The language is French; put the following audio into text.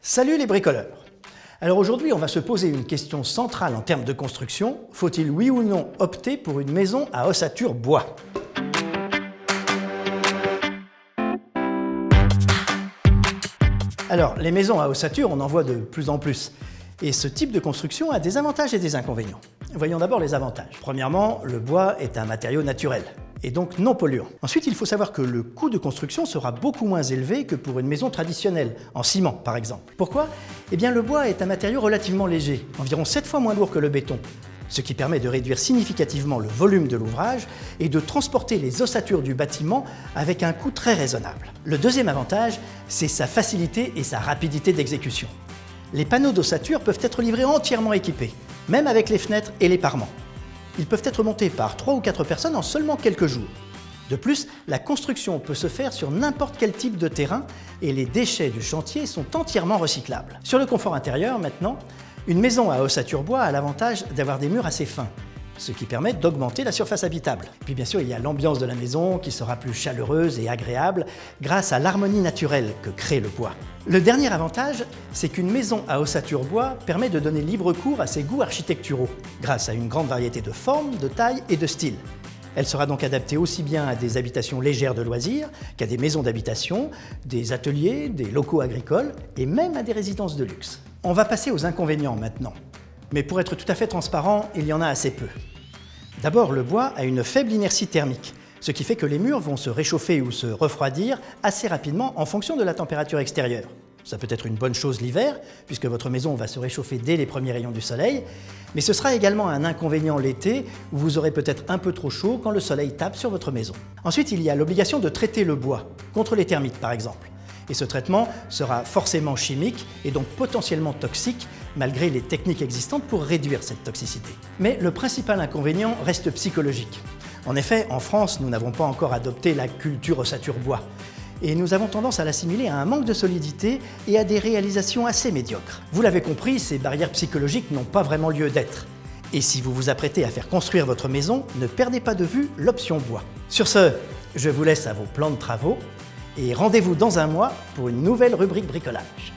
Salut les bricoleurs! Alors aujourd'hui, on va se poser une question centrale en termes de construction. Faut-il oui ou non opter pour une maison à ossature bois? Alors, les maisons à ossature, on en voit de plus en plus. Et ce type de construction a des avantages et des inconvénients. Voyons d'abord les avantages. Premièrement, le bois est un matériau naturel et donc non polluant. Ensuite, il faut savoir que le coût de construction sera beaucoup moins élevé que pour une maison traditionnelle, en ciment par exemple. Pourquoi? Eh bien, le bois est un matériau relativement léger, environ 7 fois moins lourd que le béton, ce qui permet de réduire significativement le volume de l'ouvrage et de transporter les ossatures du bâtiment avec un coût très raisonnable. Le deuxième avantage, c'est sa facilité et sa rapidité d'exécution. Les panneaux d'ossature peuvent être livrés entièrement équipés, même avec les fenêtres et les parements. Ils peuvent être montés par 3 ou 4 personnes en seulement quelques jours. De plus, la construction peut se faire sur n'importe quel type de terrain et les déchets du chantier sont entièrement recyclables. Sur le confort intérieur maintenant, une maison à ossature bois a l'avantage d'avoir des murs assez fins, ce qui permet d'augmenter la surface habitable. Puis bien sûr, il y a l'ambiance de la maison qui sera plus chaleureuse et agréable grâce à l'harmonie naturelle que crée le bois. Le dernier avantage, c'est qu'une maison à ossature bois permet de donner libre cours à ses goûts architecturaux, grâce à une grande variété de formes, de tailles et de styles. Elle sera donc adaptée aussi bien à des habitations légères de loisirs qu'à des maisons d'habitation, des ateliers, des locaux agricoles et même à des résidences de luxe. On va passer aux inconvénients maintenant. Mais pour être tout à fait transparent, il y en a assez peu. D'abord, le bois a une faible inertie thermique, ce qui fait que les murs vont se réchauffer ou se refroidir assez rapidement en fonction de la température extérieure. Ça peut être une bonne chose l'hiver, puisque votre maison va se réchauffer dès les premiers rayons du soleil, mais ce sera également un inconvénient l'été, où vous aurez peut-être un peu trop chaud quand le soleil tape sur votre maison. Ensuite, il y a l'obligation de traiter le bois, contre les termites par exemple. Et ce traitement sera forcément chimique et donc potentiellement toxique, malgré les techniques existantes pour réduire cette toxicité. Mais le principal inconvénient reste psychologique. En effet, en France, nous n'avons pas encore adopté la culture ossature bois. Et nous avons tendance à l'assimiler à un manque de solidité et à des réalisations assez médiocres. Vous l'avez compris, ces barrières psychologiques n'ont pas vraiment lieu d'être. Et si vous vous apprêtez à faire construire votre maison, ne perdez pas de vue l'option bois. Sur ce, je vous laisse à vos plans de travaux et rendez-vous dans un mois pour une nouvelle rubrique bricolage.